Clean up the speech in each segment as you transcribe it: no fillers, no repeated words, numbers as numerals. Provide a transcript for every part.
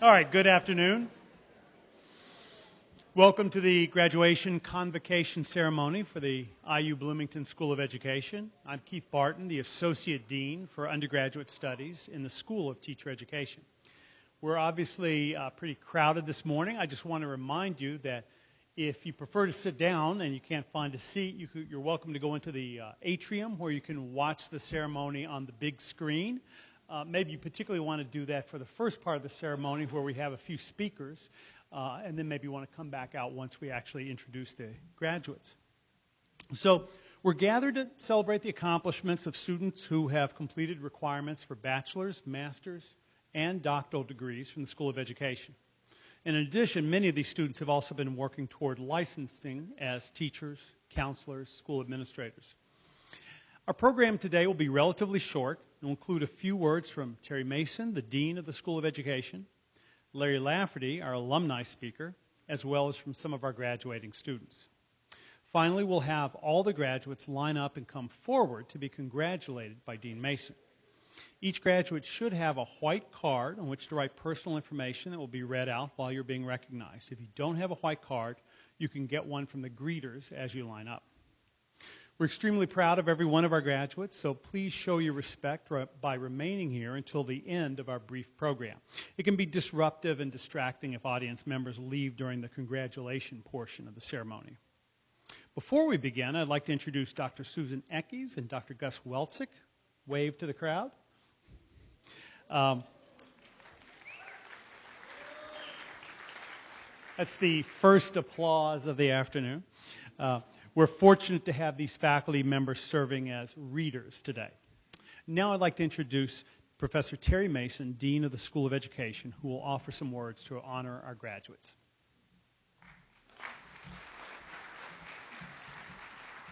All right, good afternoon. Welcome to the graduation convocation ceremony for the IU Bloomington School of Education. I'm Keith Barton, the Associate Dean for Undergraduate Studies in the School of Teacher Education. We're obviously pretty crowded this morning. I just want to remind you that if you prefer to sit down and you can't find a seat, you're welcome to go into the atrium where you can watch the ceremony on the big screen. Maybe you particularly want to do that for the first part of the ceremony where we have a few speakers, and then maybe you want to come back out once we actually introduce the graduates. So we're gathered to celebrate the accomplishments of students who have completed requirements for bachelor's, master's, and doctoral degrees from the School of Education. In addition, many of these students have also been working toward licensing as teachers, counselors, school administrators. Our program today will be relatively short. It will include a few words from Terry Mason, the Dean of the School of Education, Larry Lafferty, our alumni speaker, as well as from some of our graduating students. Finally, we'll have all the graduates line up and come forward to be congratulated by Dean Mason. Each graduate should have a white card on which to write personal information that will be read out while you're being recognized. If you don't have a white card, you can get one from the greeters as you line up. We're extremely proud of every one of our graduates, so please show your respect by remaining here until the end of our brief program. It can be disruptive and distracting if audience members leave during the congratulation portion of the ceremony. Before we begin, I'd like to introduce Dr. Susan Eckes and Dr. Gus Welczyk. Wave to the crowd. That's the first applause of the afternoon. We're fortunate to have these faculty members serving as readers today. Now I'd like to introduce Professor Terry Mason, Dean of the School of Education, who will offer some words to honor our graduates.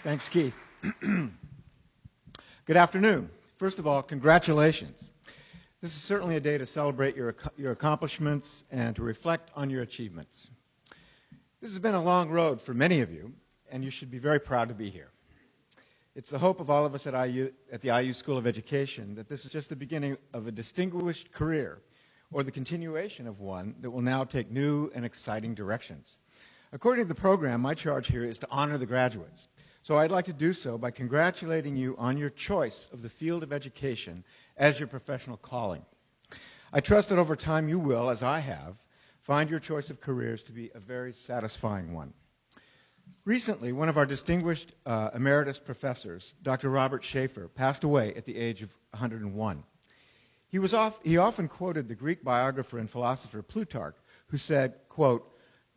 Thanks, Keith. Good afternoon. First of all, congratulations. This is certainly a day to celebrate your accomplishments and to reflect on your achievements. This has been a long road for many of you, and you should be very proud to be here. It's the hope of all of us at the IU School of Education that this is just the beginning of a distinguished career, or the continuation of one that will now take new and exciting directions. According to the program, my charge here is to honor the graduates. So I'd like to do so by congratulating you on your choice of the field of education as your professional calling. I trust that over time you will, as I have, find your choice of careers to be a very satisfying one. Recently, one of our distinguished emeritus professors, Dr. Robert Schaefer, passed away at the age of 101. He often quoted the Greek biographer and philosopher Plutarch, who said, quote,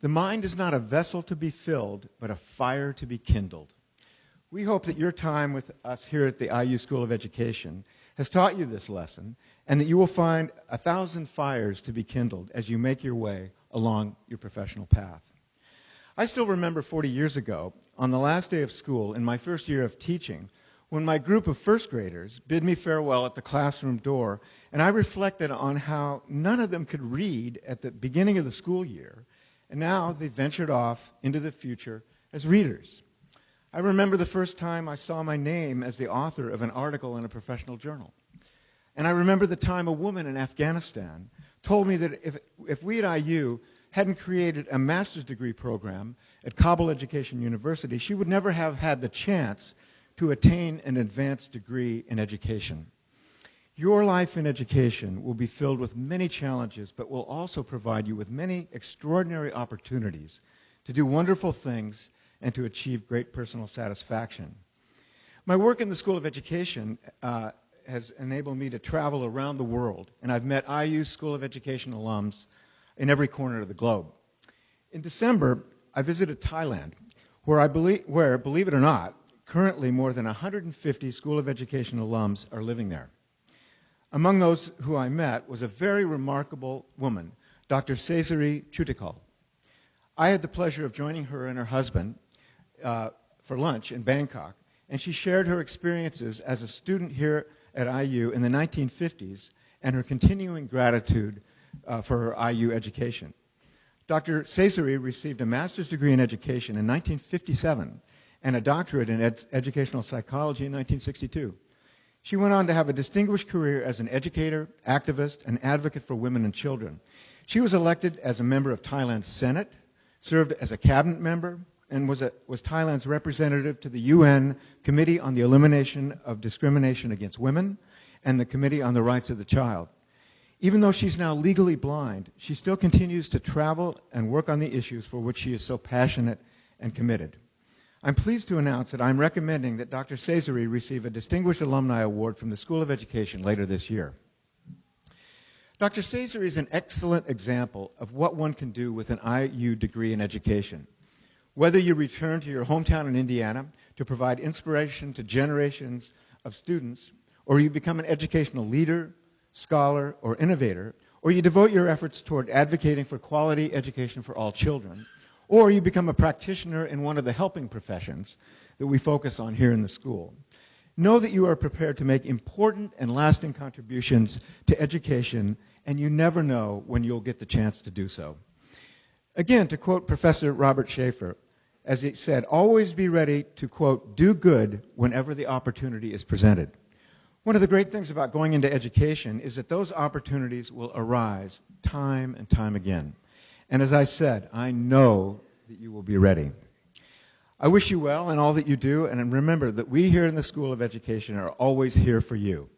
"The mind is not a vessel to be filled, but a fire to be kindled." We hope that your time with us here at the IU School of Education has taught you this lesson, and that you will find 1,000 fires to be kindled as you make your way along your professional path. I still remember 40 years ago, on the last day of school in my first year of teaching, when my group of first graders bid me farewell at the classroom door, and I reflected on how none of them could read at the beginning of the school year, and now they ventured off into the future as readers. I remember the first time I saw my name as the author of an article in a professional journal. And I remember the time a woman in Afghanistan told me that if we at IU hadn't created a master's degree program at Kabul Education University, she would never have had the chance to attain an advanced degree in education. Your life in education will be filled with many challenges, but will also provide you with many extraordinary opportunities to do wonderful things and to achieve great personal satisfaction. My work in the School of Education has enabled me to travel around the world, and I've met IU School of Education alums in every corner of the globe. In December, I visited Thailand, where, believe it or not, currently more than 150 School of Education alums are living there. Among those who I met was a very remarkable woman, Dr. Cesare Chutikal. I had the pleasure of joining her and her husband for lunch in Bangkok, and she shared her experiences as a student here at IU in the 1950s and her continuing gratitude for her IU education. Dr. Cesare received a master's degree in education in 1957 and a doctorate in educational psychology in 1962. She went on to have a distinguished career as an educator, activist, and advocate for women and children. She was elected as a member of Thailand's Senate, served as a cabinet member, and was Thailand's representative to the UN Committee on the Elimination of Discrimination Against Women and the Committee on the Rights of the Child. Even though she's now legally blind, she still continues to travel and work on the issues for which she is so passionate and committed. I'm pleased to announce that I'm recommending that Dr. Cesari receive a Distinguished Alumni Award from the School of Education later this year. Dr. Cesari is an excellent example of what one can do with an IU degree in education. Whether you return to your hometown in Indiana to provide inspiration to generations of students, or you become an educational leader, scholar, or innovator, or you devote your efforts toward advocating for quality education for all children, or you become a practitioner in one of the helping professions that we focus on here in the school, know that you are prepared to make important and lasting contributions to education, and you never know when you'll get the chance to do so. Again, to quote Professor Robert Schaefer, as he said, always be ready to, quote, do good whenever the opportunity is presented. One of the great things about going into education is that those opportunities will arise time and time again. And as I said, I know that you will be ready. I wish you well in all that you do, and remember that we here in the School of Education are always here for you.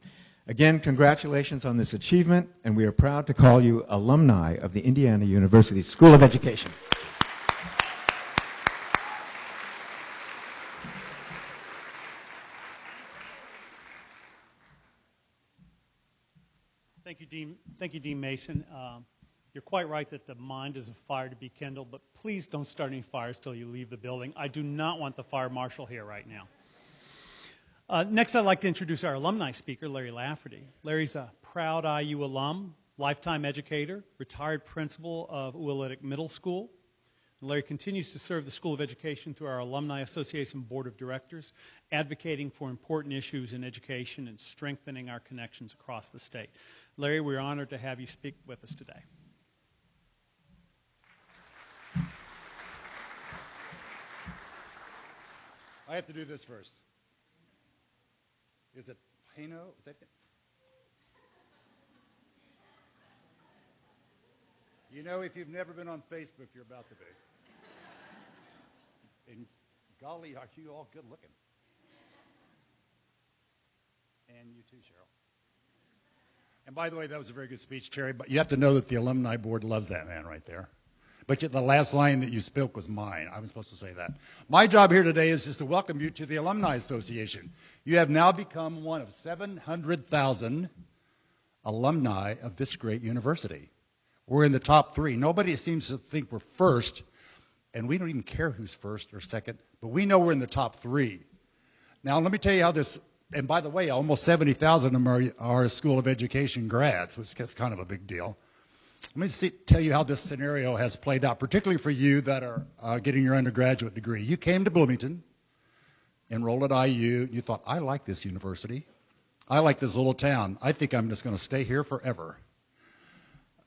Again, congratulations on this achievement, and we are proud to call you alumni of the Indiana University School of Education. Thank you, Dean Mason. You're quite right that the mind is a fire to be kindled, but please don't start any fires till you leave the building. I do not want the fire marshal here right now. Next, I'd like to introduce our alumni speaker, Larry Lafferty. Larry's a proud IU alum, lifetime educator, retired principal of Ulitic Middle School. Larry continues to serve the School of Education through our Alumni Association Board of Directors, advocating for important issues in education and strengthening our connections across the state. Larry, we're honored to have you speak with us today. I have to do this first. Is it Hano? Is that it? You know, if you've never been on Facebook, you're about to be. And golly, are you all good looking? And you too, Cheryl. And by the way, that was a very good speech, Terry, but you have to know that the alumni board loves that man right there. But the last line that you spoke was mine. I was supposed to say that. My job here today is just to welcome you to the Alumni Association. You have now become one of 700,000 alumni of this great university. We're in the top 3. Nobody seems to think we're first, and we don't even care who's first or second, but we know we're in the top 3. Now, let me tell you how this, and by the way, almost 70,000 of them are School of Education grads, which is kind of a big deal. Let me tell you how this scenario has played out, particularly for you that are getting your undergraduate degree. You came to Bloomington, enrolled at IU, and you thought, I like this university. I like this little town. I think I'm just going to stay here forever.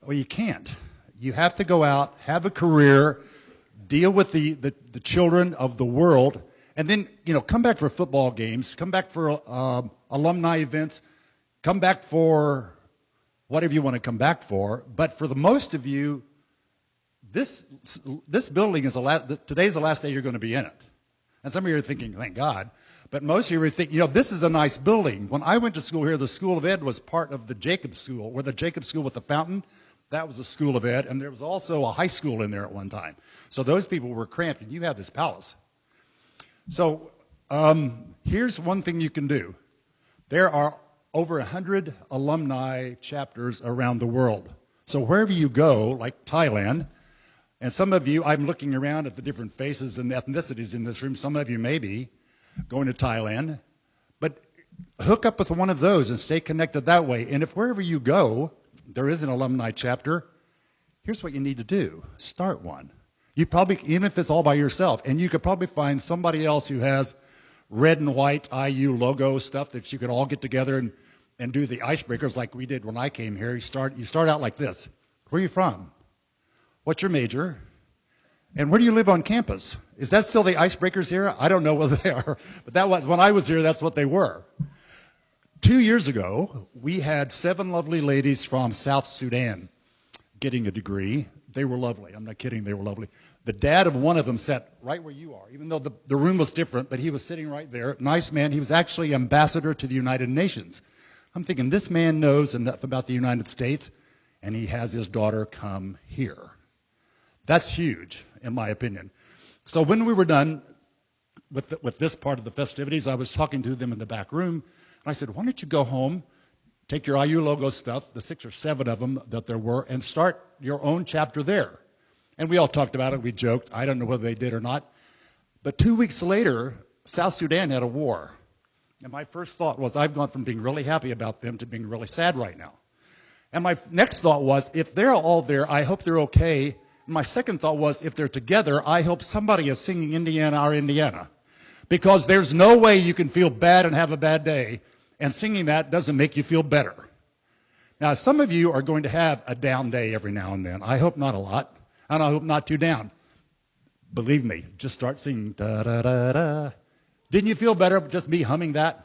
Well, you can't. You have to go out, have a career, deal with the children of the world, and then, come back for football games, come back for alumni events, come back for whatever you want to come back for. But for the most of you, this building is today's the last day you're going to be in it. And some of you are thinking, thank God. But most of you are thinking, this is a nice building. When I went to school here, the School of Ed was part of the Jacobs School, where the Jacobs School with the fountain, that was the School of Ed, and there was also a high school in there at one time. So those people were cramped, and you have this palace. So here's one thing you can do. There are over 100 alumni chapters around the world. So wherever you go, like Thailand, and some of you, I'm looking around at the different faces and ethnicities in this room, some of you may be going to Thailand, but hook up with one of those and stay connected that way. And if wherever you go, there is an alumni chapter, here's what you need to do. Start one. You probably, even if it's all by yourself, and you could probably find somebody else who has red and white IU logo stuff that you could all get together and do the icebreakers like we did when I came here. You start out like this. Where are you from? What's your major? And where do you live on campus? Is that still the icebreakers here? I don't know whether they are, but that was when I was here, that's what they were. 2 years ago, we had 7 lovely ladies from South Sudan. getting a degree. They were lovely. I'm not kidding. They were lovely. The dad of one of them sat right where you are, even though the room was different, but he was sitting right there. Nice man. He was actually ambassador to the United Nations. I'm thinking, this man knows enough about the United States, and he has his daughter come here. That's huge, in my opinion. So when we were done with this part of the festivities, I was talking to them in the back room, and I said, why don't you go home, take your IU logo stuff, the 6 or 7 of them that there were, and start your own chapter there. And we all talked about it. We joked. I don't know whether they did or not. But 2 weeks later, South Sudan had a war. And my first thought was, I've gone from being really happy about them to being really sad right now. And my next thought was, if they're all there, I hope they're okay. And my second thought was, if they're together, I hope somebody is singing Indiana, Our Indiana. Because there's no way you can feel bad and have a bad day, and singing that doesn't make you feel better. Now, some of you are going to have a down day every now and then. I hope not a lot, and I hope not too down. Believe me, just start singing da-da-da-da. Didn't you feel better just me humming that?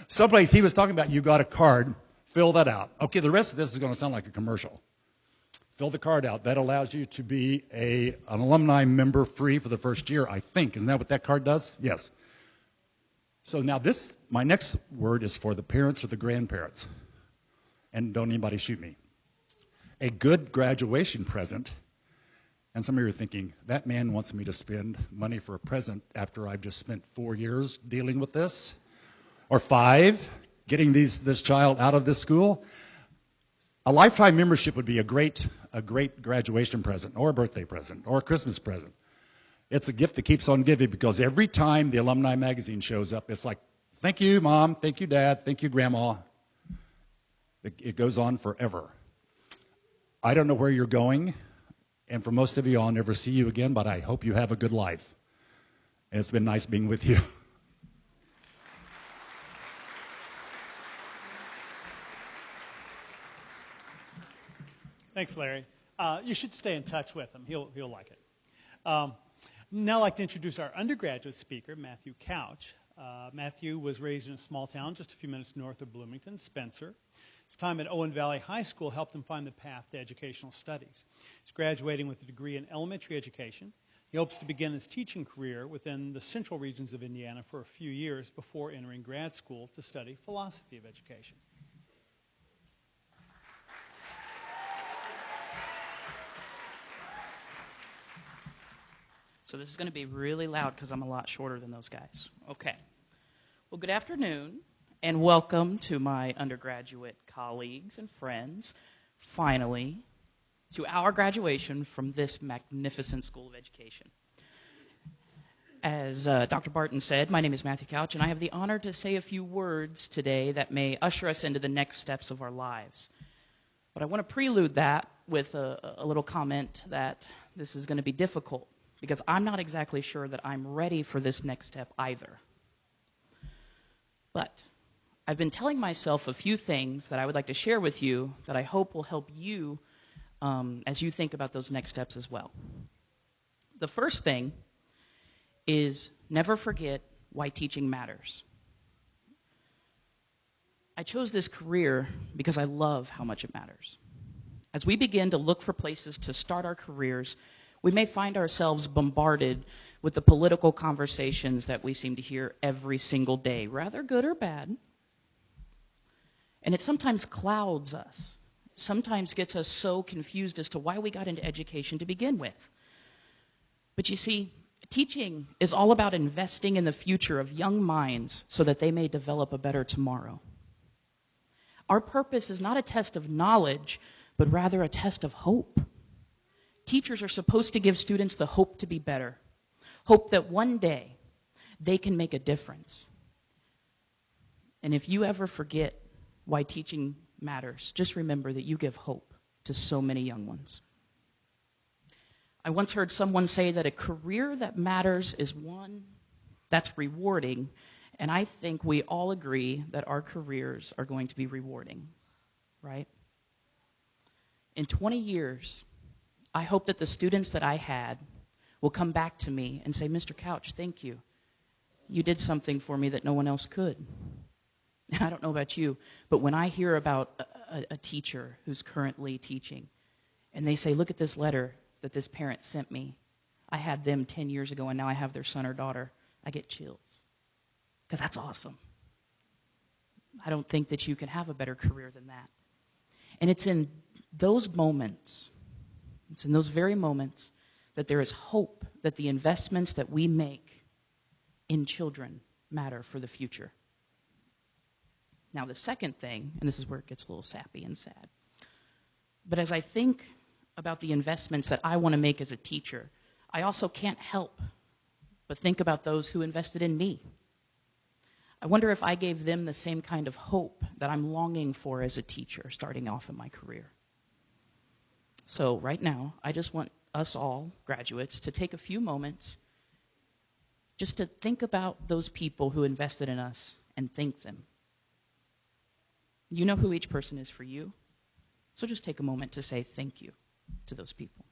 Someplace he was talking about, you got a card, fill that out. Okay, the rest of this is going to sound like a commercial. Fill the card out. That allows you to be an alumni member free for the first year, I think. Isn't that what that card does? Yes. So now my next word is for the parents or the grandparents. And don't anybody shoot me. A good graduation present. And some of you are thinking, that man wants me to spend money for a present after I've just spent 4 years dealing with this? Or 5, getting this child out of this school? A lifetime membership would be a great graduation present, or a birthday present, or a Christmas present. It's a gift that keeps on giving, because every time the alumni magazine shows up, it's like, thank you, Mom, thank you, Dad, thank you, Grandma. It goes on forever. I don't know where you're going, and for most of you, I'll never see you again, but I hope you have a good life. And it's been nice being with you. Thanks, Larry. You should stay in touch with him. He'll like it. Now I'd like to introduce our undergraduate speaker, Matthew Couch. Matthew was raised in a small town just a few minutes north of Bloomington, Spencer. His time at Owen Valley High School helped him find the path to educational studies. He's graduating with a degree in elementary education. He hopes to begin his teaching career within the central regions of Indiana for a few years before entering grad school to study philosophy of education. So this is going to be really loud because I'm a lot shorter than those guys. Okay. Well, good afternoon, and welcome to my undergraduate colleagues and friends, finally, to our graduation from this magnificent School of Education. As Dr. Barton said, my name is Matthew Couch, and I have the honor to say a few words today that may usher us into the next steps of our lives. But I want to prelude that with a little comment that this is going to be difficult, because I'm not exactly sure that I'm ready for this next step either. But I've been telling myself a few things that I would like to share with you that I hope will help you as you think about those next steps as well. The first thing is never forget why teaching matters. I chose this career because I love how much it matters. As we begin to look for places to start our careers, we may find ourselves bombarded with the political conversations that we seem to hear every single day, rather good or bad. And it sometimes clouds us, sometimes gets us so confused as to why we got into education to begin with. But you see, teaching is all about investing in the future of young minds so that they may develop a better tomorrow. Our purpose is not a test of knowledge, but rather a test of hope. Teachers are supposed to give students the hope to be better, hope that one day they can make a difference. And if you ever forget why teaching matters, just remember that you give hope to so many young ones. I once heard someone say that a career that matters is one that's rewarding, and I think we all agree that our careers are going to be rewarding, right? In 20 years, I hope that the students that I had will come back to me and say, Mr. Couch, thank you. You did something for me that no one else could. And I don't know about you, but when I hear about a teacher who's currently teaching, and they say, look at this letter that this parent sent me. I had them 10 years ago, and now I have their son or daughter. I get chills, because that's awesome. I don't think that you can have a better career than that. And it's in those moments, it's in those very moments that there is hope that the investments that we make in children matter for the future. Now, the second thing, and this is where it gets a little sappy and sad, but as I think about the investments that I want to make as a teacher, I also can't help but think about those who invested in me. I wonder if I gave them the same kind of hope that I'm longing for as a teacher starting off in my career. So right now, I just want us all, graduates, to take a few moments just to think about those people who invested in us and thank them. You know who each person is for you, so just take a moment to say thank you to those people.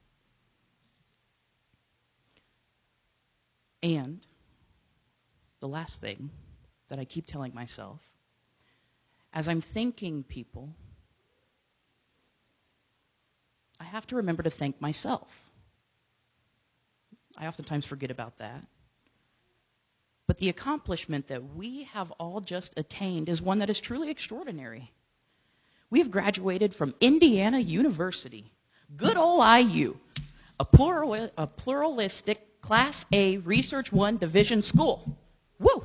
And the last thing that I keep telling myself, as I'm thanking people, I have to remember to thank myself. I oftentimes forget about that. But the accomplishment that we have all just attained is one that is truly extraordinary. We have graduated from Indiana University, good old IU, a pluralistic Class A Research 1 division school. Woo!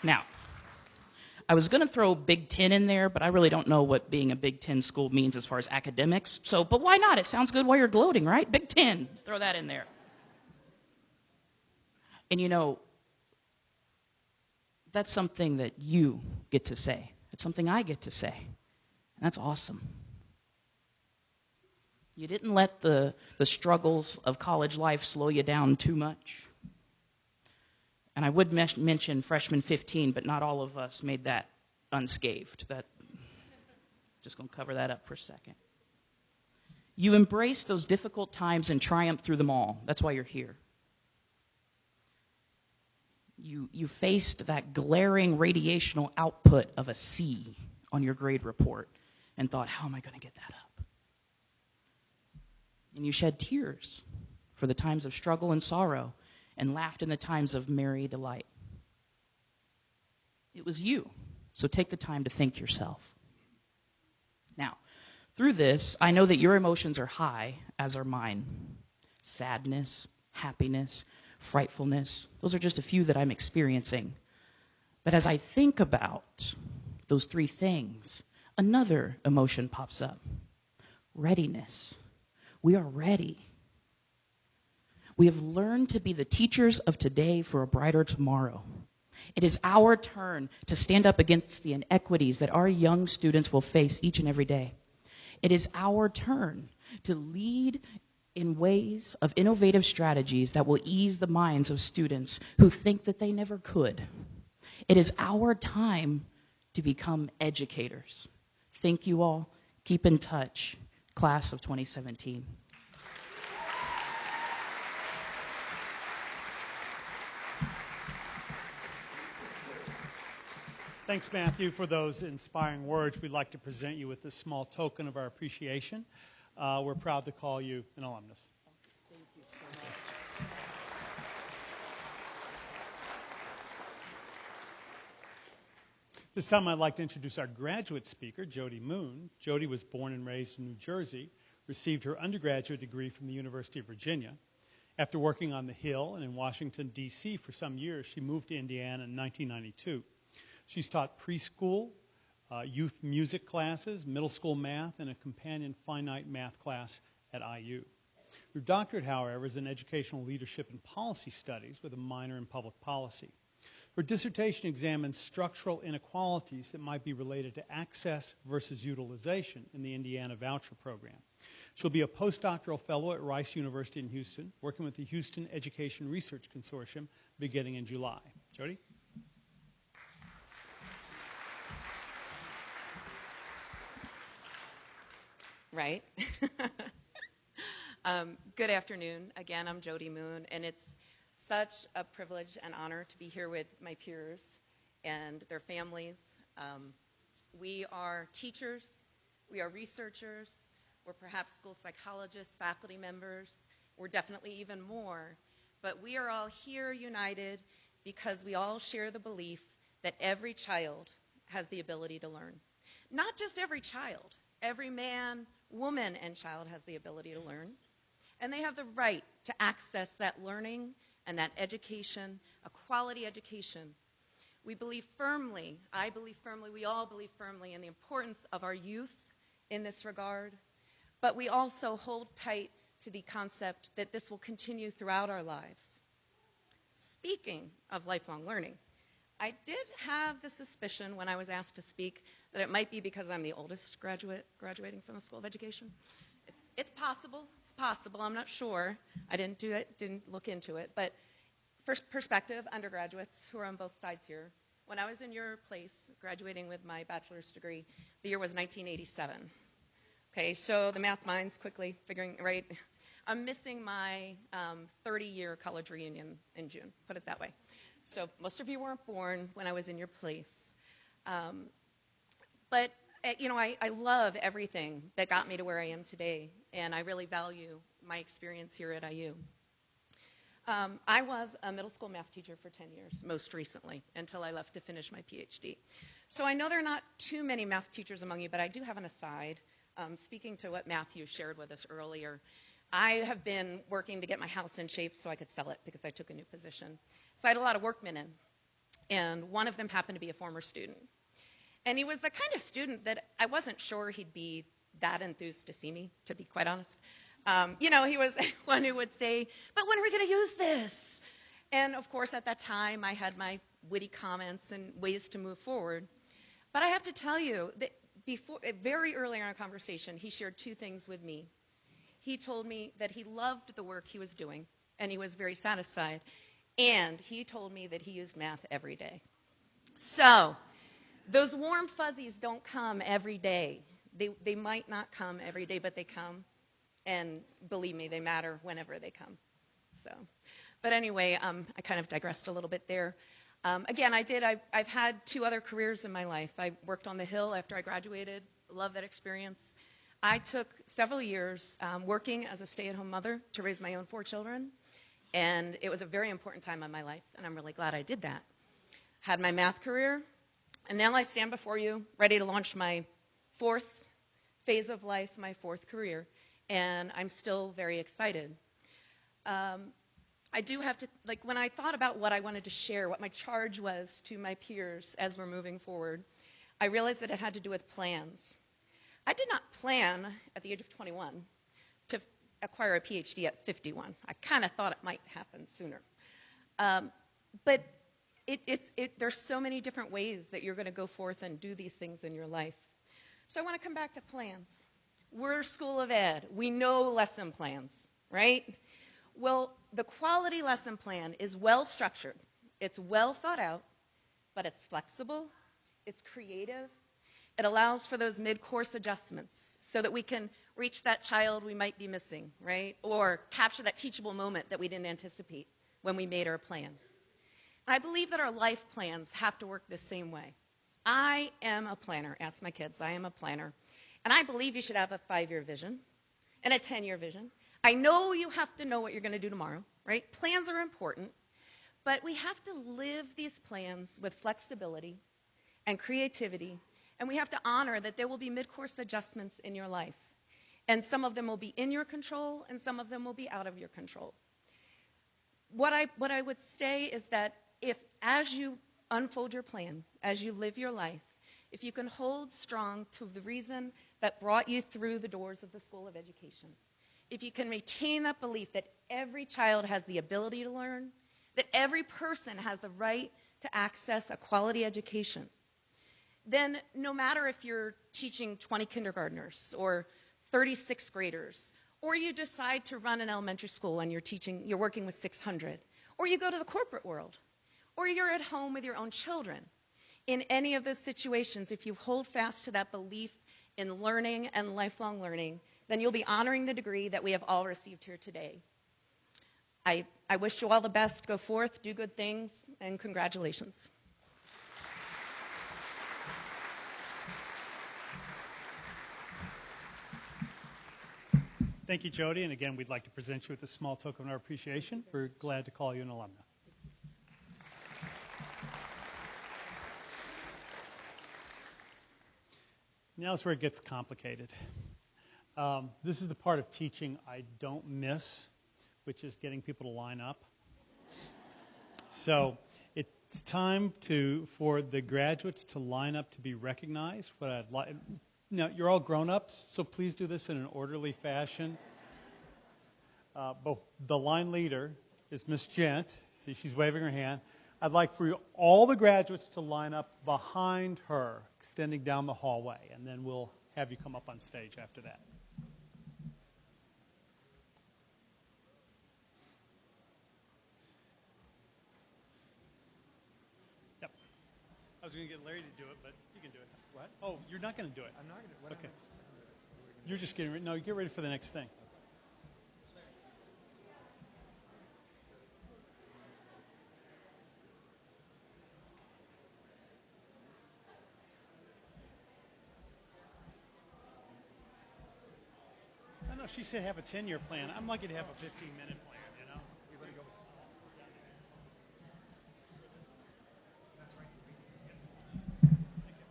Now, I was going to throw Big Ten in there, but I really don't know what being a Big Ten school means as far as academics. But why not? It sounds good while you're gloating, right? Big Ten. Throw that in there. And you know, that's something that you get to say. It's something I get to say. And that's awesome. You didn't let the struggles of college life slow you down too much. And I would mention freshman 15, but not all of us made that unscathed. Just going to cover that up for a second. You embraced those difficult times and triumphed through them all. That's why you're here. You faced that glaring radiational output of a C on your grade report and thought, how am I going to get that up? And you shed tears for the times of struggle and sorrow, and laughed in the times of merry delight. It was you, so take the time to thank yourself. Now, through this, I know that your emotions are high, as are mine. Sadness, happiness, frightfulness, those are just a few that I'm experiencing. But as I think about those three things, another emotion pops up. Readiness. We are ready. We have learned to be the teachers of today for a brighter tomorrow. It is our turn to stand up against the inequities that our young students will face each and every day. It is our turn to lead in ways of innovative strategies that will ease the minds of students who think that they never could. It is our time to become educators. Thank you all. Keep in touch. Class of 2017. Thanks, Matthew, for those inspiring words. We'd like to present you with this small token of our appreciation. We're proud to call you an alumnus. Thank you so much. This time I'd like to introduce our graduate speaker, Jody Moon. Jody was born and raised in New Jersey, received her undergraduate degree from the University of Virginia. After working on the Hill and in Washington, D.C. for some years, she moved to Indiana in 1992. She's taught preschool, youth music classes, middle school math, and a companion finite math class at IU. Her doctorate, however, is in educational leadership and policy studies with a minor in public policy. Her dissertation examines structural inequalities that might be related to access versus utilization in the Indiana voucher program. She'll be a postdoctoral fellow at Rice University in Houston, working with the Houston Education Research Consortium beginning in July. Jody? Right. Good afternoon. Again, I'm Jody Moon, and it's such a privilege and honor to be here with my peers and their families. We are teachers, we are researchers, we're perhaps school psychologists, faculty members, we're definitely even more. But we are all here united because we all share the belief that every child has the ability to learn. Not just every child, every man, woman, and child has the ability to learn. And they have the right to access that learning and that education, a quality education. We believe firmly, I believe firmly, we all believe firmly in the importance of our youth in this regard. But we also hold tight to the concept that this will continue throughout our lives. Speaking of lifelong learning, I did have the suspicion when I was asked to speak that it might be because I'm the oldest graduating from the School of Education. It's possible. It's possible. I'm not sure. I didn't look into it. But first perspective, undergraduates who are on both sides here. When I was in your place, graduating with my bachelor's degree, the year was 1987. Okay, so the math minds quickly figuring, right? I'm missing my 30-year college reunion in June, put it that way. So most of you weren't born when I was in your place. But I love everything that got me to where I am today, and I really value my experience here at IU. I was a middle school math teacher for 10 years, most recently, until I left to finish my PhD. So I know there are not too many math teachers among you, but I do have an aside. Speaking to what Matthew shared with us earlier, I have been working to get my house in shape so I could sell it because I took a new position. So I had a lot of workmen in, and one of them happened to be a former student. And he was the kind of student that I wasn't sure he'd be that enthused to see me, to be quite honest. He was one who would say, "But when are we going to use this?" And of course, at that time, I had my witty comments and ways to move forward. But I have to tell you that very early in our conversation, he shared two things with me. He told me that he loved the work he was doing, and he was very satisfied. And he told me that he used math every day. So those warm fuzzies don't come every day. They might not come every day, but they come. And believe me, they matter whenever they come. But anyway, I kind of digressed a little bit there. Again, I've had two other careers in my life. I worked on the Hill after I graduated. Love that experience. I took several years working as a stay-at-home mother to raise my own 4 children. And it was a very important time in my life, and I'm really glad I did that. Had my math career, and now I stand before you ready to launch my 4th phase of life, my 4th career, and I'm still very excited. I do have to, when I thought about what I wanted to share, what my charge was to my peers as we're moving forward, I realized that it had to do with plans. I did not plan at the age of 21 to acquire a PhD at 51. I kind of thought it might happen sooner. But there's so many different ways that you're going to go forth and do these things in your life. So I want to come back to plans. We're School of Ed. We know lesson plans, right? Well, the quality lesson plan is well structured. It's well thought out, but it's flexible. It's creative. It allows for those mid-course adjustments so that we can reach that child we might be missing, right? Or capture that teachable moment that we didn't anticipate when we made our plan. I believe that our life plans have to work the same way. I am a planner. Ask my kids. I am a planner. And I believe you should have a 5-year vision and a 10-year vision. I know you have to know what you're going to do tomorrow, right? Plans are important. But we have to live these plans with flexibility and creativity. And we have to honor that there will be mid-course adjustments in your life. And some of them will be in your control, and some of them will be out of your control. What I would say is that if, as you unfold your plan, as you live your life, if you can hold strong to the reason that brought you through the doors of the School of Education, if you can retain that belief that every child has the ability to learn, that every person has the right to access a quality education, then no matter if you're teaching 20 kindergartners or 30 sixth graders, or you decide to run an elementary school and you're working with 600, or you go to the corporate world, or you're at home with your own children, in any of those situations, if you hold fast to that belief in learning and lifelong learning, then you'll be honoring the degree that we have all received here today. I wish you all the best. Go forth, do good things, and congratulations. Thank you, Jody. And again, we'd like to present you with a small token of our appreciation. We're glad to call you an alumna. Now is where it gets complicated. This is the part of teaching I don't miss, which is getting people to line up. So it's time for the graduates to line up to be recognized. What I'd like, now you're all grown-ups, so please do this in an orderly fashion. But the line leader is Miss Gent. See, she's waving her hand. I'd like for all the graduates to line up behind her, extending down the hallway, and then we'll have you come up on stage after that. Yep. I was going to get Larry to do it, but you can do it. What? Oh, you're not going to do it. I'm not going to. Okay. You're just getting ready. No, get ready for the next thing. I know she said have a 10-year plan. I'm lucky to have a 15-minute plan, you know? You're going to go. That's right. Thank you.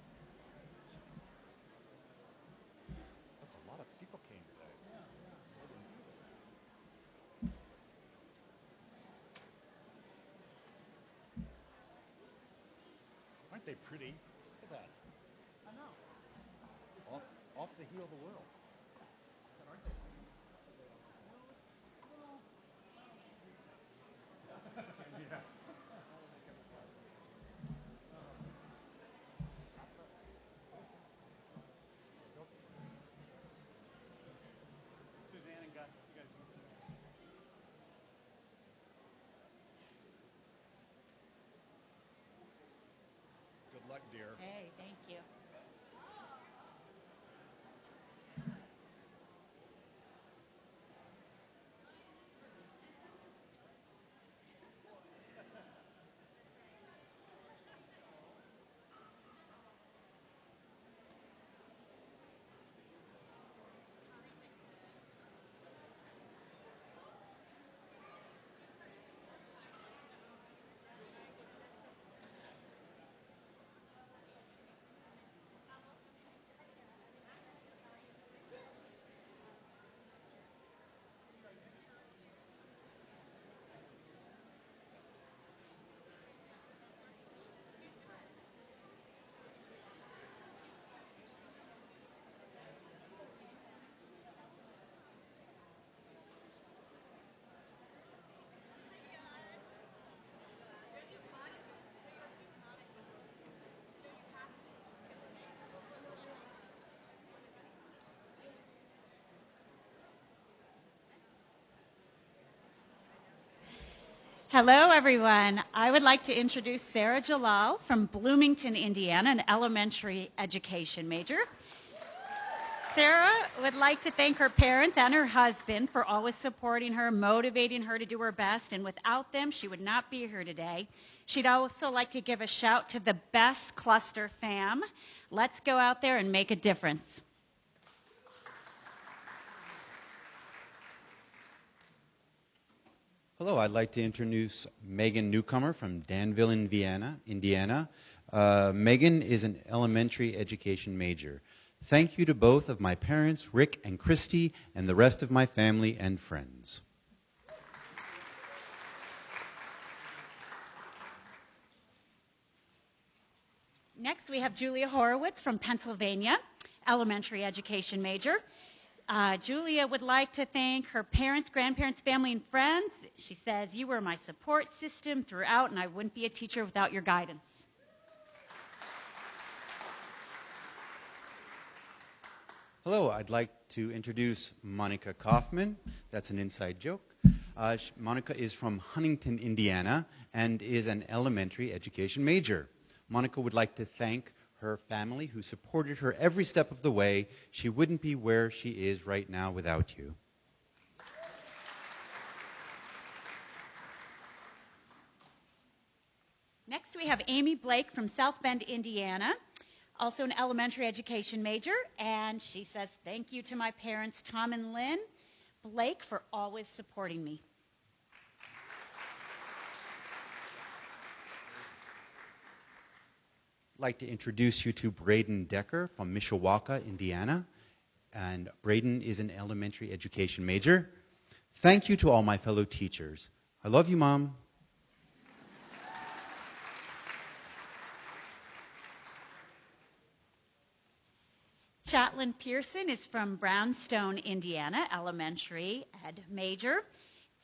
That's a lot of people came today. Aren't they pretty? Look at that. I know. Off to heal the world. Aren't they? Yeah. Suzanne and Gus, you guys. Good luck, dear. Hey, thank you. Hello, everyone. I would like to introduce Sarah Jalal from Bloomington, Indiana, an elementary education major. Sarah would like to thank her parents and her husband for always supporting her, motivating her to do her best, and without them, she would not be here today. She'd also like to give a shout to the best cluster fam. Let's go out there and make a difference. Hello, I'd like to introduce Megan Newcomer from Danville, Indiana. Megan is an elementary education major. Thank you to both of my parents, Rick and Christy, and the rest of my family and friends. Next, we have Julia Horowitz from Pennsylvania, elementary education major. Julia would like to thank her parents, grandparents, family, and friends. She says, "You were my support system throughout, and I wouldn't be a teacher without your guidance." Hello, I'd like to introduce Monica Kaufman. That's an inside joke. Monica is from Huntington, Indiana, and is an elementary education major. Monica would like to thank her family who supported her every step of the way. She wouldn't be where she is right now without you. we have Amy Blake from South Bend, Indiana, also an elementary education major, and she says, thank you to my parents, Tom and Lynn Blake, for always supporting me. I'd like to introduce you to Braden Decker from Mishawaka, Indiana. And Braden is an elementary education major. Thank you to all my fellow teachers. I love you, Mom. Chatlin Pearson is from Brownstone, Indiana, elementary ed major.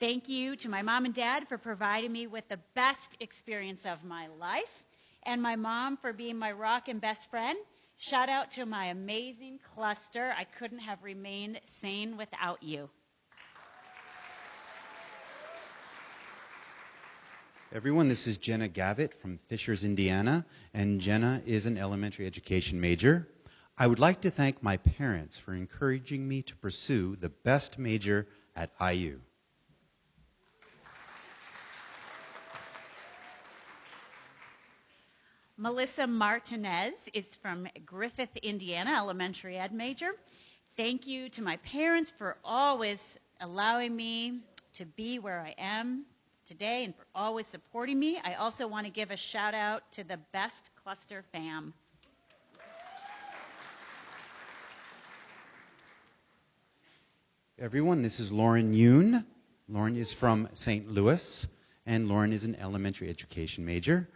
Thank you to my mom and dad for providing me with the best experience of my life, and my mom for being my rock and best friend. Shout out to my amazing cluster. I couldn't have remained sane without you. Everyone, this is Jenna Gavitt from Fishers, Indiana, and Jenna is an elementary education major. I would like to thank my parents for encouraging me to pursue the best major at IU. Melissa Martinez is from Griffith, Indiana, elementary ed major. Thank you to my parents for always allowing me to be where I am today and for always supporting me. I also want to give a shout out to the best cluster fam. Everyone, this is Lauren Yoon. Lauren is from St. Louis, and Lauren is an elementary education major.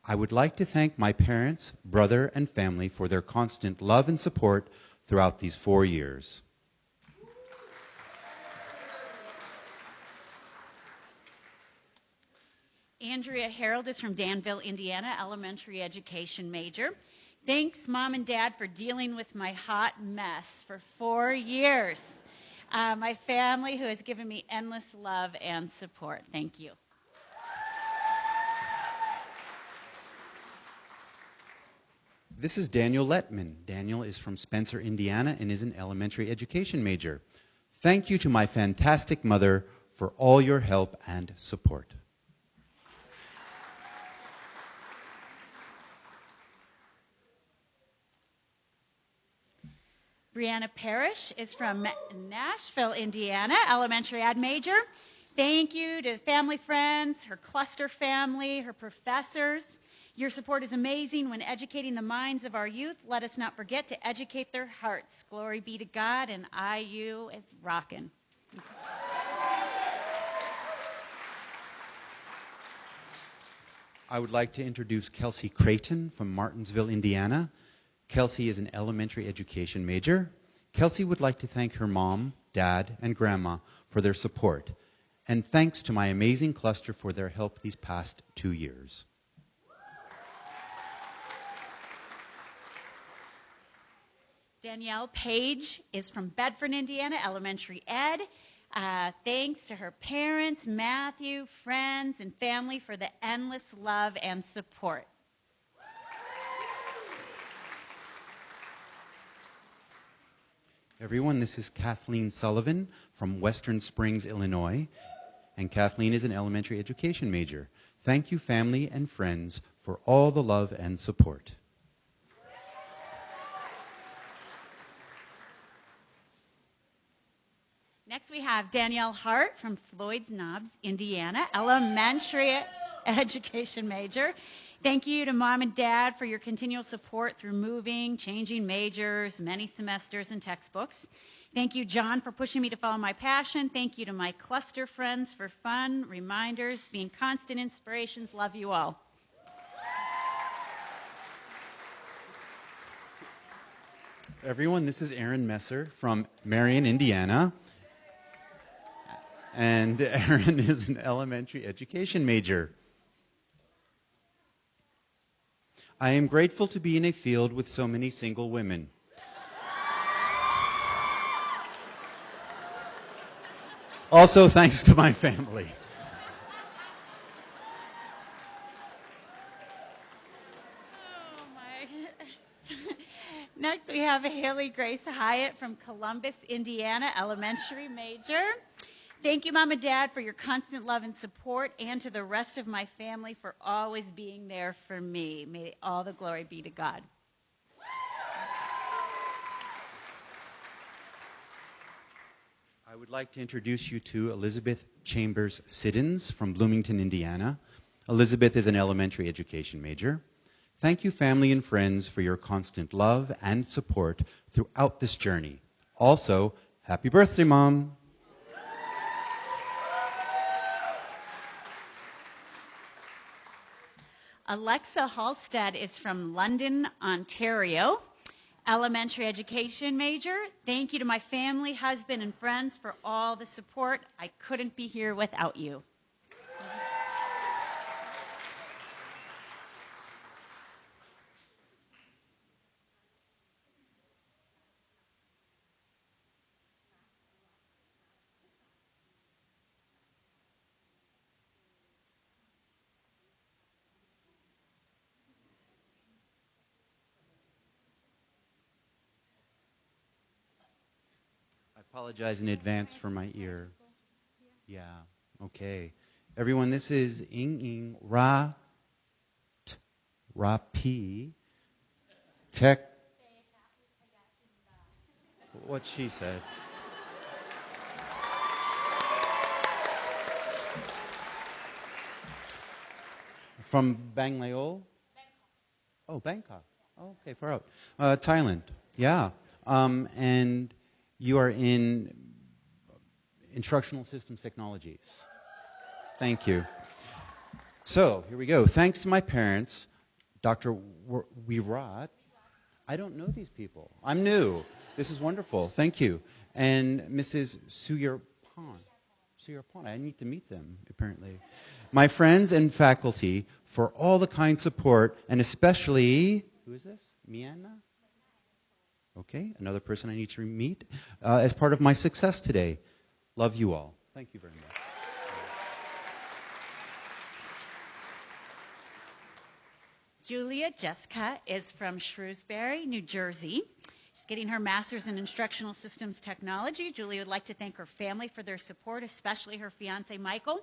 I would like to thank my parents, brother, and family for their constant love and support throughout these 4 years. Andrea Harold is from Danville, Indiana, elementary education major. Thanks, Mom and Dad, for dealing with my hot mess for 4 years. My family, who has given me endless love and support. Thank you. This is Daniel Letman. Daniel is from Spencer, Indiana, and is an elementary education major. Thank you to my fantastic mother for all your help and support. Brianna Parrish is from Nashville, Indiana, elementary ed major. Thank you to family, friends, her cluster family, her professors. Your support is amazing when educating the minds of our youth. Let us not forget to educate their hearts. Glory be to God, and IU is rockin'. I would like to introduce Kelsey Creighton from Martinsville, Indiana. Kelsey is an elementary education major. Kelsey would like to thank her mom, dad, and grandma for their support. And thanks to my amazing cluster for their help these past 2 years. Danielle Page is from Bedford, Indiana, elementary ed. Thanks to her parents, Matthew, friends, and family for the endless love and support. Everyone, this is Kathleen Sullivan from Western Springs, Illinois, and Kathleen is an elementary education major. Thank you, family and friends, for all the love and support. Next we have Danielle Hart from Floyd's Knobs, Indiana, elementary education major. Thank you to Mom and Dad for your continual support through moving, changing majors, many semesters, and textbooks. Thank you, John, for pushing me to follow my passion. Thank you to my cluster friends for fun, reminders, being constant inspirations. Love you all. Everyone, this is Aaron Messer from Marion, Indiana. And Aaron is an elementary education major. I am grateful to be in a field with so many single women. Also, thanks to my family. Oh, my. Next, we have Haley Grace Hyatt from Columbus, Indiana, elementary major. Thank you, Mom and Dad, for your constant love and support, and to the rest of my family for always being there for me. May all the glory be to God. I would like to introduce you to Elizabeth Chambers Siddons from Bloomington, Indiana. Elizabeth is an elementary education major. Thank you, family and friends, for your constant love and support throughout this journey. Also, happy birthday, Mom. Alexa Halstead is from London, Ontario. Elementary education major. Thank you to my family, husband, and friends for all the support. I couldn't be here without you. I apologize in advance for my ear. Yeah, okay. Everyone, this is Ing Ing Ra T Ra P Tech. What she said. From Bangladesh? Oh, Bangkok. Oh, okay, far out. Thailand. Yeah. And you are in Instructional Systems Technologies. Thank you. So, here we go. Thanks to my parents, Dr. Wirat. I don't know these people. I'm new. This is wonderful. Thank you. And Mrs. Suyarpan. Suyarpan. I need to meet them, apparently. My friends and faculty for all the kind support, and especially, who is this? Miana? Okay, another person I need to meet as part of my success today. Love you all. Thank you very much. Julia Jessica is from Shrewsbury, New Jersey. She's getting her master's in instructional systems technology. Julia would like to thank her family for their support, especially her fiance Michael,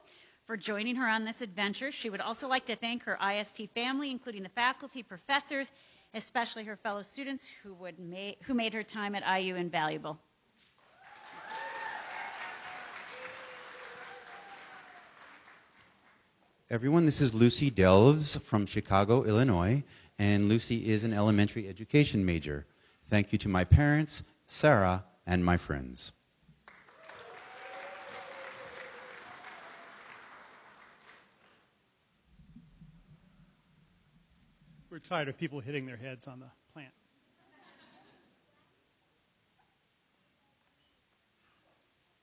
for joining her on this adventure. She would also like to thank her IST family, including the faculty, professors, especially her fellow students who made her time at IU invaluable. Everyone, this is Lucy Delves from Chicago, Illinois, and Lucy is an elementary education major. Thank you to my parents, Sarah, and my friends. We're tired of people hitting their heads on the plant.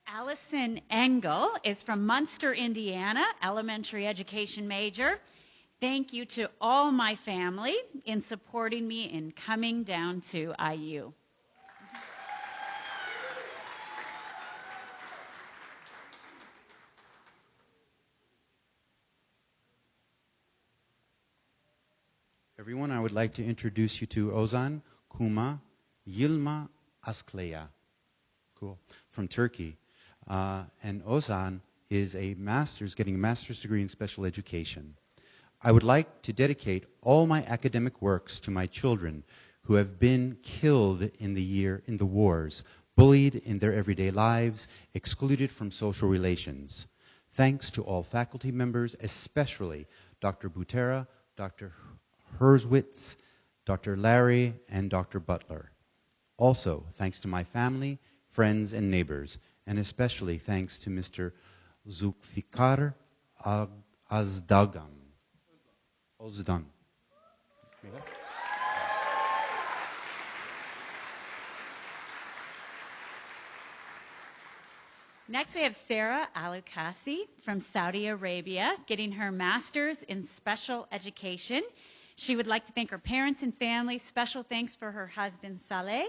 Allison Engel is from Munster, Indiana, elementary education major. Thank you to all my family in supporting me in coming down to IU. Everyone, I would like to introduce you to Ozan Kuma Yilma Askleya. Cool. From Turkey. And Ozan is getting a master's degree in special education. I would like to dedicate all my academic works to my children who have been killed in the wars, bullied in their everyday lives, excluded from social relations. Thanks to all faculty members, especially Dr. Butera, Dr. Herswitz, Dr. Larry, and Dr. Butler. Also, thanks to my family, friends, and neighbors, and especially thanks to Mr. Zulfikar Ozdagam. Next, we have Sarah Alukasi from Saudi Arabia, getting her master's in special education. She would like to thank her parents and family. Special thanks for her husband, Saleh,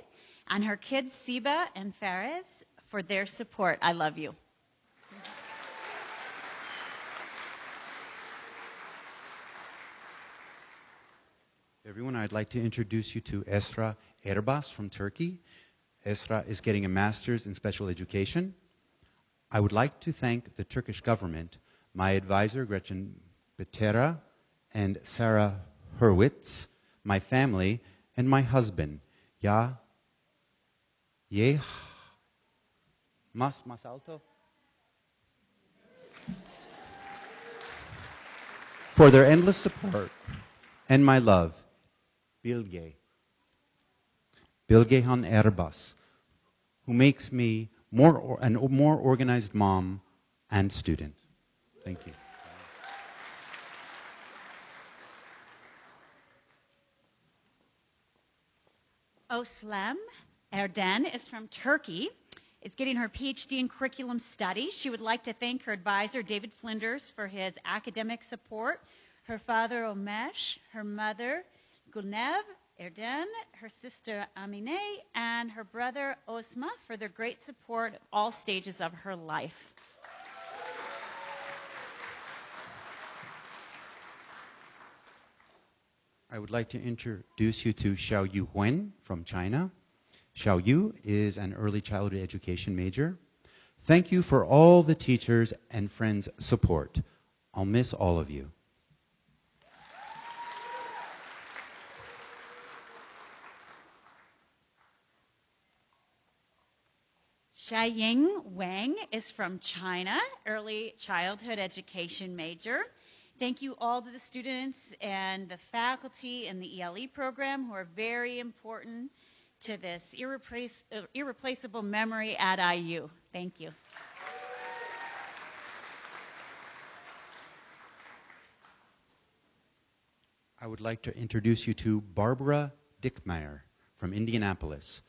and her kids, Siba and Faraz, for their support. I love you. Everyone, I'd like to introduce you to Esra Erbas from Turkey. Esra is getting a master's in special education. I would like to thank the Turkish government, my advisor Gretchen Betera and Sarah Hurwitz, my family, and my husband, Mas alto, for their endless support and my love, Bilge Han Erbas, who makes me a more organized mom and student. Thank you. Oslem Erden is from Turkey, is getting her PhD in curriculum studies. She would like to thank her advisor, David Flinders, for his academic support, her father, Omesh, her mother, Gulnev Erden, her sister, Amine, and her brother, Osma, for their great support at all stages of her life. I would like to introduce you to Xiao Yu Wen from China. Xiao Yu is an early childhood education major. Thank you for all the teachers and friends' support. I'll miss all of you. Xiaying Wang is from China, early childhood education major. Thank you all to the students and the faculty in the ELE program who are very important to this irreplaceable memory at IU. Thank you. I would like to introduce you to Barbara Dickmeyer from Indianapolis.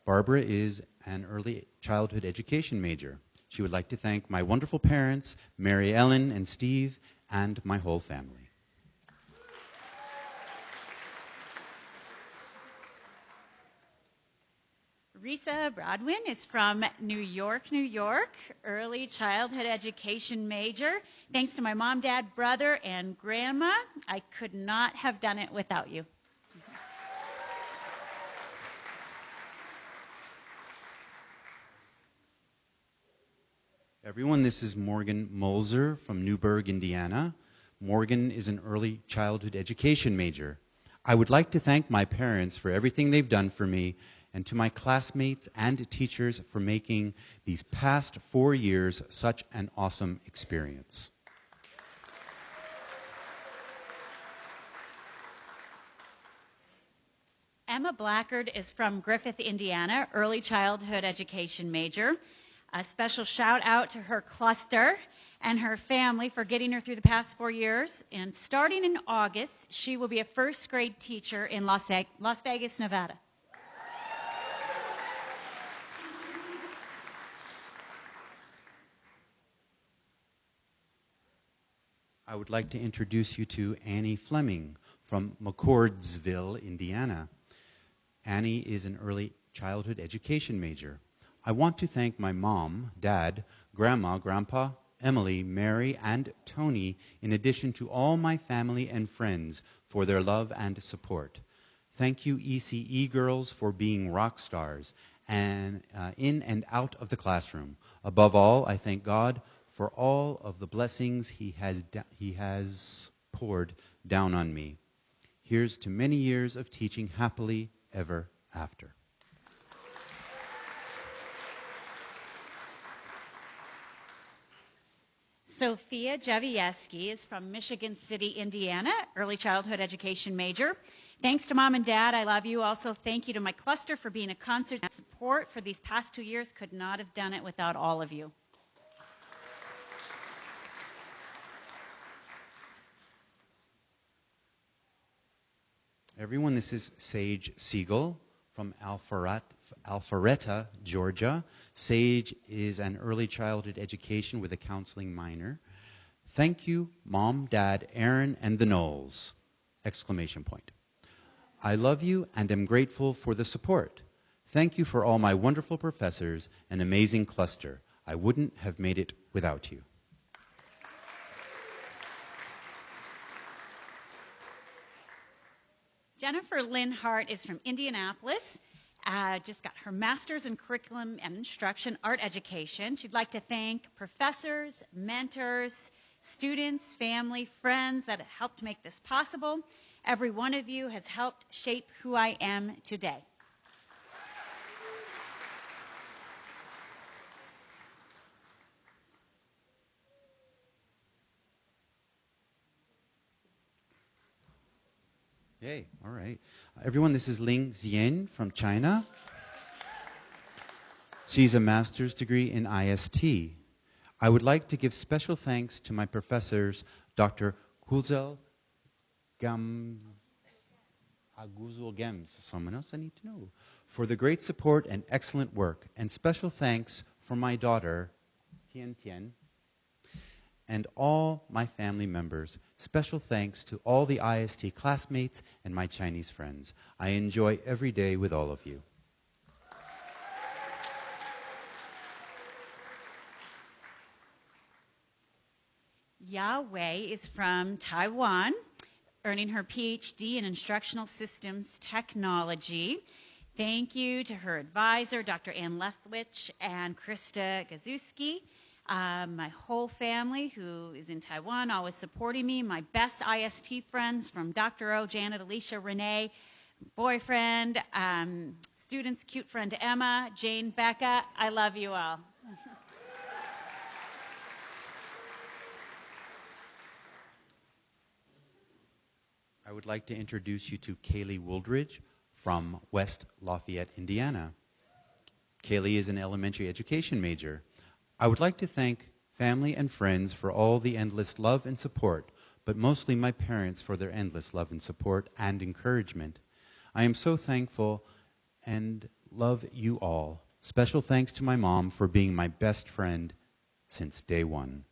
Barbara is an early childhood education major. She would like to thank my wonderful parents, Mary Ellen and Steve, and my whole family. Risa Bradwin is from New York, New York, early childhood education major. Thanks to my mom, dad, brother, and grandma, I could not have done it without you. Everyone, this is Morgan Molzer from Newburgh, Indiana. Morgan is an early childhood education major. I would like to thank my parents for everything they've done for me, and to my classmates and teachers for making these past 4 years such an awesome experience. Emma Blackard is from Griffith, Indiana, early childhood education major. A special shout out to her cluster and her family for getting her through the past 4 years. And starting in August, she will be a first grade teacher in Las Vegas, Nevada. I would like to introduce you to Annie Fleming from McCordsville, Indiana. Annie is an early childhood education major. I want to thank my mom, dad, grandma, grandpa, Emily, Mary, and Tony, in addition to all my family and friends for their love and support. Thank you, ECE girls, for being rock stars and in and out of the classroom. Above all, I thank God for all of the blessings He has poured down on me. Here's to many years of teaching happily ever after. Sophia Jevieski is from Michigan City, Indiana, early childhood education major. Thanks to Mom and Dad, I love you. Also, thank you to my cluster for being a concert and support for these past 2 years. Could not have done it without all of you. Everyone, this is Sage Siegel from Alpharetta, Georgia. Sage is an early childhood education with a counseling minor. Thank you, Mom, Dad, Aaron, and the Knowles! Exclamation point. I love you and am grateful for the support. Thank you for all my wonderful professors and amazing cluster. I wouldn't have made it without you. Jennifer Lynn Hart is from Indianapolis, just got her master's in curriculum and instruction, art education. She'd like to thank professors, mentors, students, family, friends that have helped make this possible. Every one of you has helped shape who I am today. Yay, all right. Everyone, this is Ling Xian from China. She's a master's degree in IST. I would like to give special thanks to my professors, Dr. Kulzel Gems, someone else I need to know, for the great support and excellent work, and special thanks for my daughter, Tian Tian, and all my family members. Special thanks to all the IST classmates and my Chinese friends. I enjoy every day with all of you. Yahweh is from Taiwan, earning her PhD in Instructional Systems Technology. Thank you to her advisor, Dr. Ann Lethwich and Krista Gazuski. My whole family who is in Taiwan, always supporting me. My best IST friends from Dr. O, Janet, Alicia, Renee, boyfriend, students, cute friend Emma, Jane, Becca. I love you all. I would like to introduce you to Kaylee Wooldridge from West Lafayette, Indiana. Kaylee is an elementary education major. I would like to thank family and friends for all the endless love and support, but mostly my parents for their endless love and support and encouragement. I am so thankful and love you all. Special thanks to my mom for being my best friend since day one.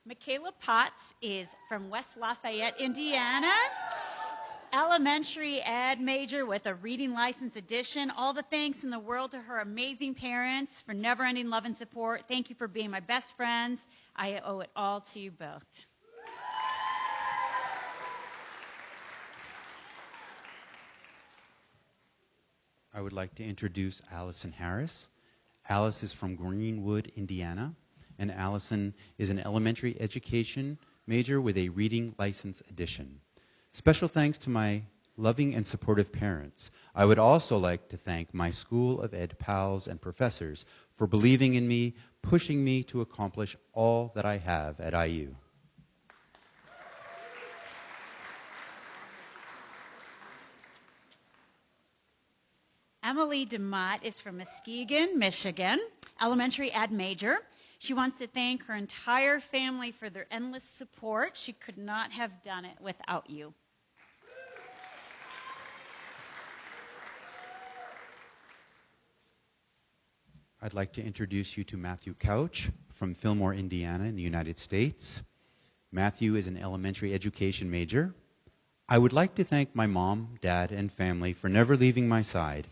Michaela Potts is from West Lafayette, Indiana. Elementary ed major with a reading license addition. All the thanks in the world to her amazing parents for never-ending love and support. Thank you for being my best friends. I owe it all to you both. I would like to introduce Allison Harris. Alice is from Greenwood, Indiana, and Allison is an elementary education major with a reading license addition. Special thanks to my loving and supportive parents. I would also like to thank my School of Ed pals and professors for believing in me, pushing me to accomplish all that I have at IU. Emily DeMott is from Muskegon, Michigan, elementary ed major. She wants to thank her entire family for their endless support. She could not have done it without you. I'd like to introduce you to Matthew Couch from Fillmore, Indiana in the United States. Matthew is an elementary education major. I would like to thank my mom, dad, and family for never leaving my side.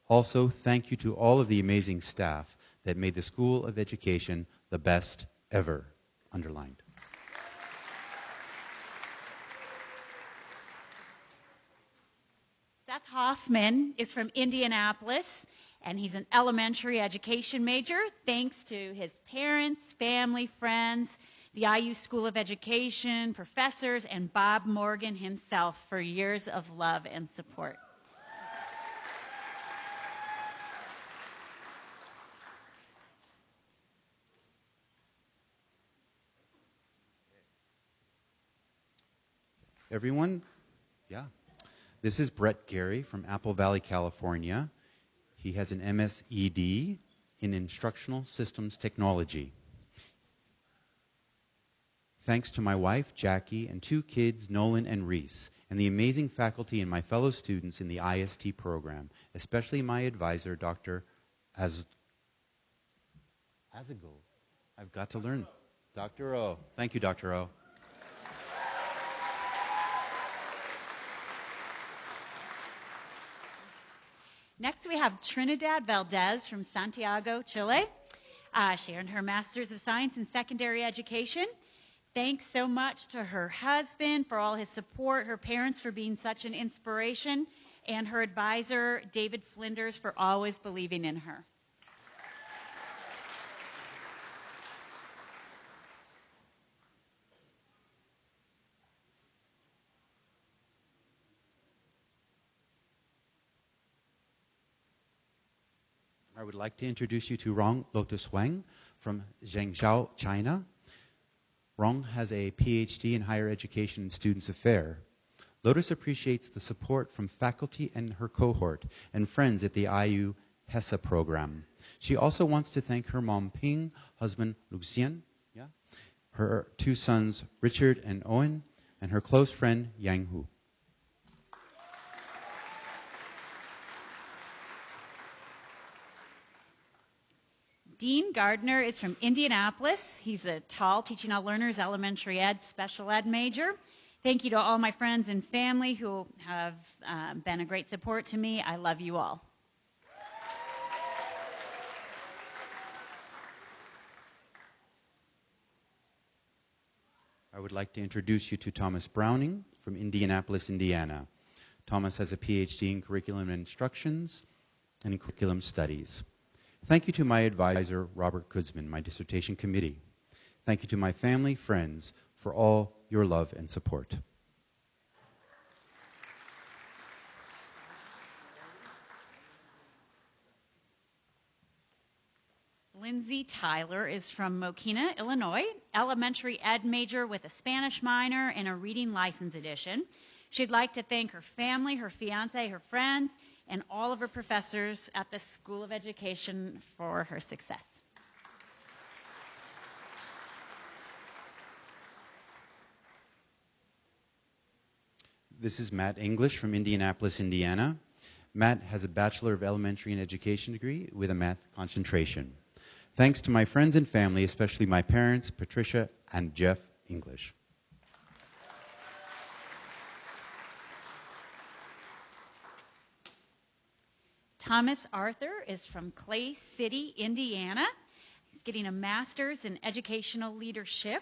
Also, thank you to all of the amazing staff that made the School of Education the best ever. Underlined. Seth Hoffman is from Indianapolis, and he's an elementary education major. Thanks to his parents, family, friends, the IU School of Education, professors, and Bob Morgan himself for years of love and support. Everyone, yeah. This is Brett Gary from Apple Valley, California. He has an MSED in Instructional Systems Technology. Thanks to my wife, Jackie, and 2 kids, Nolan and Reese, and the amazing faculty and my fellow students in the IST program, especially my advisor, Dr. Azigal. I've got to learn. Dr. O. Thank you, Dr. O. Next, we have Trinidad Valdez from Santiago, Chile. She earned her Master's of Science in Secondary Education. Thanks so much to her husband for all his support, her parents for being such an inspiration, and her advisor, David Flinders, for always believing in her. I would like to introduce you to Rong Lotus Wang from Zhengzhou, China. Rong has a PhD in Higher Education and Students Affairs. Lotus appreciates the support from faculty and her cohort and friends at the IU HESA program. She also wants to thank her mom Ping, husband Lucian, her two sons Richard and Owen, and her close friend Yang Hu. Dean Gardner is from Indianapolis. He's a tall Teaching All Learners Elementary Ed Special Ed major. Thank you to all my friends and family who have been a great support to me. I love you all. I would like to introduce you to Thomas Browning from Indianapolis, Indiana. Thomas has a PhD in Curriculum Instructions and in Curriculum Studies. Thank you to my advisor, Robert Kudzman, my dissertation committee. Thank you to my family, friends, for all your love and support. Lindsay Tyler is from Mokina, Illinois, elementary ed major with a Spanish minor and a reading license edition. She'd like to thank her family, her fiance, her friends, and all of her professors at the School of Education for her success. This is Matt English from Indianapolis, Indiana. Matt has a Bachelor of Elementary and Education degree with a math concentration. Thanks to my friends and family, especially my parents, Patricia and Jeff English. Thomas Arthur is from Clay City, Indiana. He's getting a master's in educational leadership,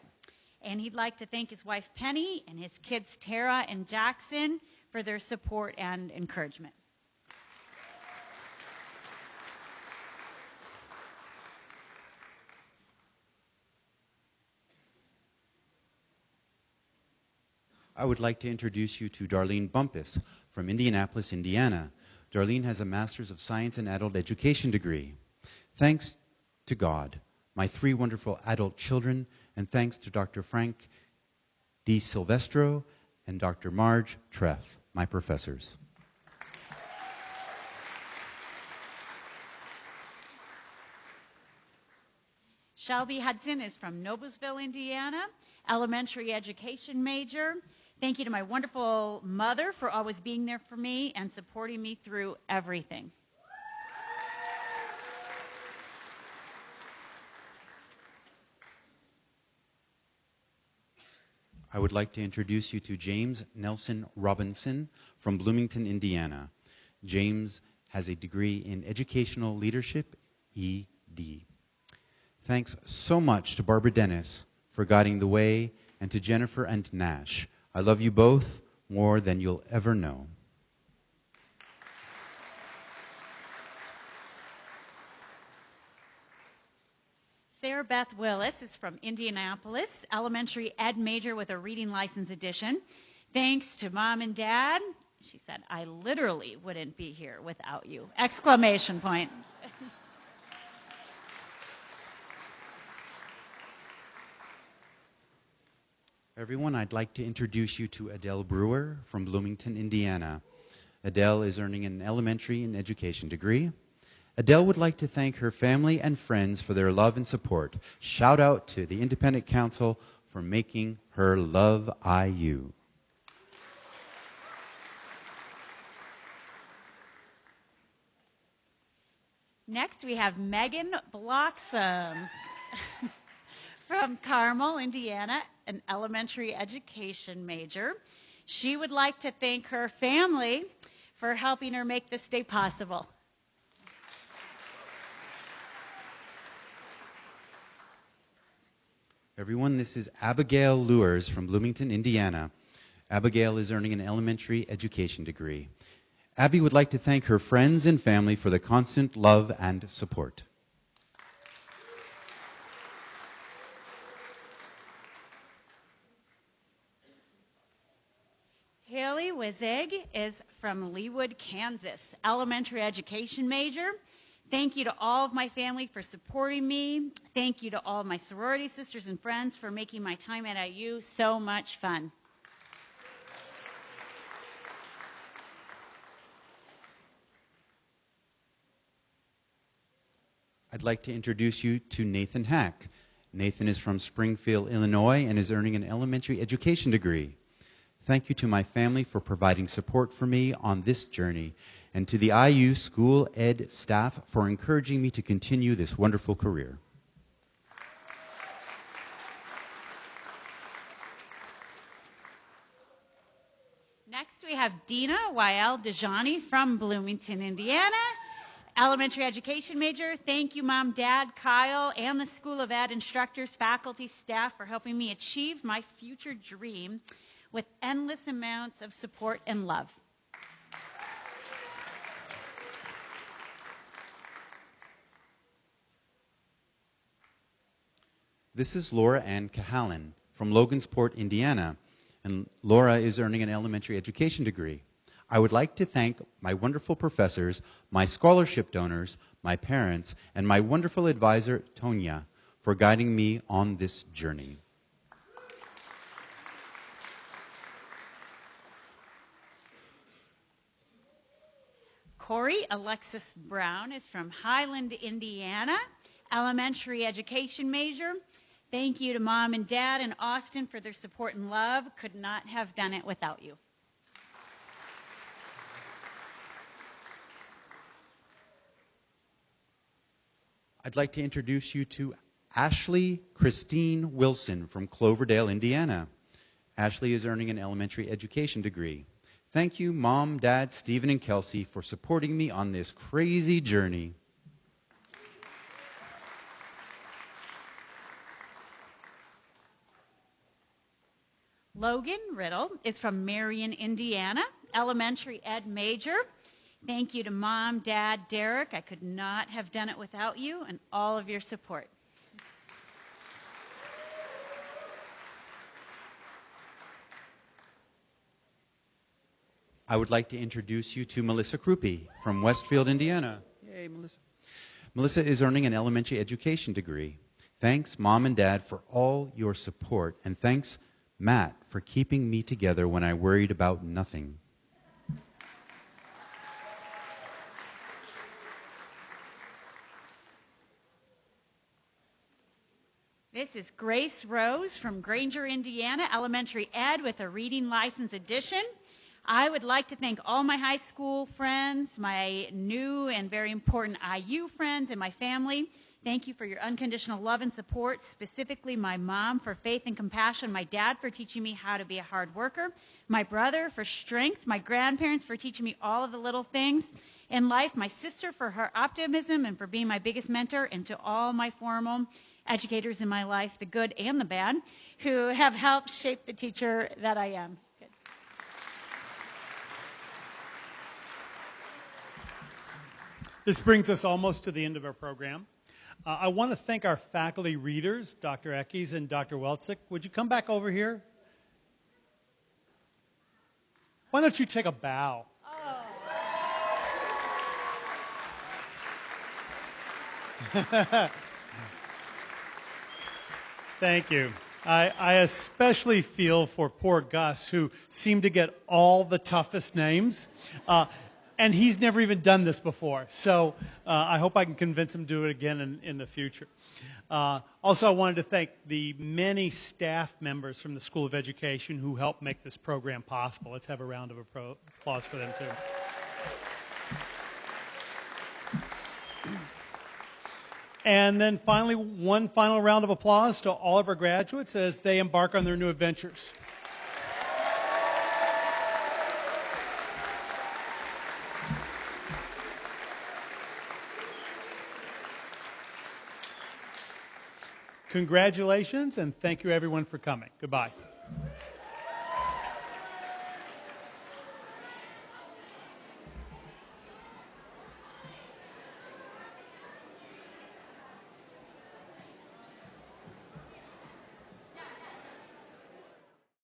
and he'd like to thank his wife Penny and his kids Tara and Jackson for their support and encouragement. I would like to introduce you to Darlene Bumpus from Indianapolis, Indiana. Darlene has a Master's of Science in Adult Education degree. Thanks to God, my three wonderful adult children, and thanks to Dr. Frank D. Silvestro and Dr. Marge Treff, my professors. Shelby Hudson is from Noblesville, Indiana, elementary education major. Thank you to my wonderful mother for always being there for me and supporting me through everything. I would like to introduce you to James Nelson Robinson from Bloomington, Indiana. James has a degree in Educational Leadership, ED. Thanks so much to Barbara Dennis for guiding the way, and to Jennifer and Nash. I love you both more than you'll ever know. Sarah Beth Willis is from Indianapolis, elementary ed major with a reading license edition. Thanks to Mom and Dad. She said, I literally wouldn't be here without you! Exclamation point. Everyone, I'd like to introduce you to Adele Brewer from Bloomington, Indiana. Adele is earning an elementary and education degree. Adele would like to thank her family and friends for their love and support. Shout out to the Independent Council for making her love IU. Next, we have Megan Bloxam from Carmel, Indiana, an elementary education major. She would like to thank her family for helping her make this day possible. Everyone, this is Abigail Lures from Bloomington, Indiana. Abigail is earning an elementary education degree. Abby would like to thank her friends and family for the constant love and support. Haley Wizig is from Leawood, Kansas, elementary education major. Thank you to all of my family for supporting me. Thank you to all of my sorority sisters and friends for making my time at IU so much fun. I'd like to introduce you to Nathan Hack. Nathan is from Springfield, Illinois, and is earning an elementary education degree. Thank you to my family for providing support for me on this journey, and to the IU School Ed staff for encouraging me to continue this wonderful career. Next, we have Dina Wael Dejani from Bloomington, Indiana, elementary education major. Thank you, Mom, Dad, Kyle, and the School of Ed instructors, faculty, staff for helping me achieve my future dream with endless amounts of support and love. This is Laura Ann Cahalan from Logansport, Indiana, and Laura is earning an elementary education degree. I would like to thank my wonderful professors, my scholarship donors, my parents, and my wonderful advisor, Tonya, for guiding me on this journey. Corey Alexis Brown is from Highland, Indiana, elementary education major. Thank you to Mom and Dad in Austin for their support and love. Could not have done it without you. I'd like to introduce you to Ashley Christine Wilson from Cloverdale, Indiana. Ashley is earning an elementary education degree. Thank you, Mom, Dad, Stephen, and Kelsey for supporting me on this crazy journey. Logan Riddle is from Marion, Indiana, elementary ed major. Thank you to Mom, Dad, Derek. I could not have done it without you and all of your support. I would like to introduce you to Melissa Krupe from Westfield, Indiana. Yay, Melissa. Melissa is earning an elementary education degree. Thanks, Mom and Dad, for all your support, and thanks, Matt, for keeping me together when I worried about nothing. This is Grace Rose from Granger, Indiana, elementary ed with a reading license edition. I would like to thank all my high school friends, my new and very important IU friends, and my family. Thank you for your unconditional love and support, specifically my mom for faith and compassion, my dad for teaching me how to be a hard worker, my brother for strength, my grandparents for teaching me all of the little things in life, my sister for her optimism and for being my biggest mentor, and to all my formal educators in my life, the good and the bad, who have helped shape the teacher that I am. Good. This brings us almost to the end of our program. I want to thank our faculty readers, Dr. Eckes and Dr. Weltzik. Would you come back over here? Why don't you take a bow? Oh. Thank you. I especially feel for poor Gus, who seemed to get all the toughest names. And he's never even done this before. So I hope I can convince him to do it again in the future. Also, I wanted to thank the many staff members from the School of Education who helped make this program possible. Let's have a round of applause for them, too. And then finally, one final round of applause to all of our graduates as they embark on their new adventures. Congratulations, and thank you everyone for coming. Goodbye.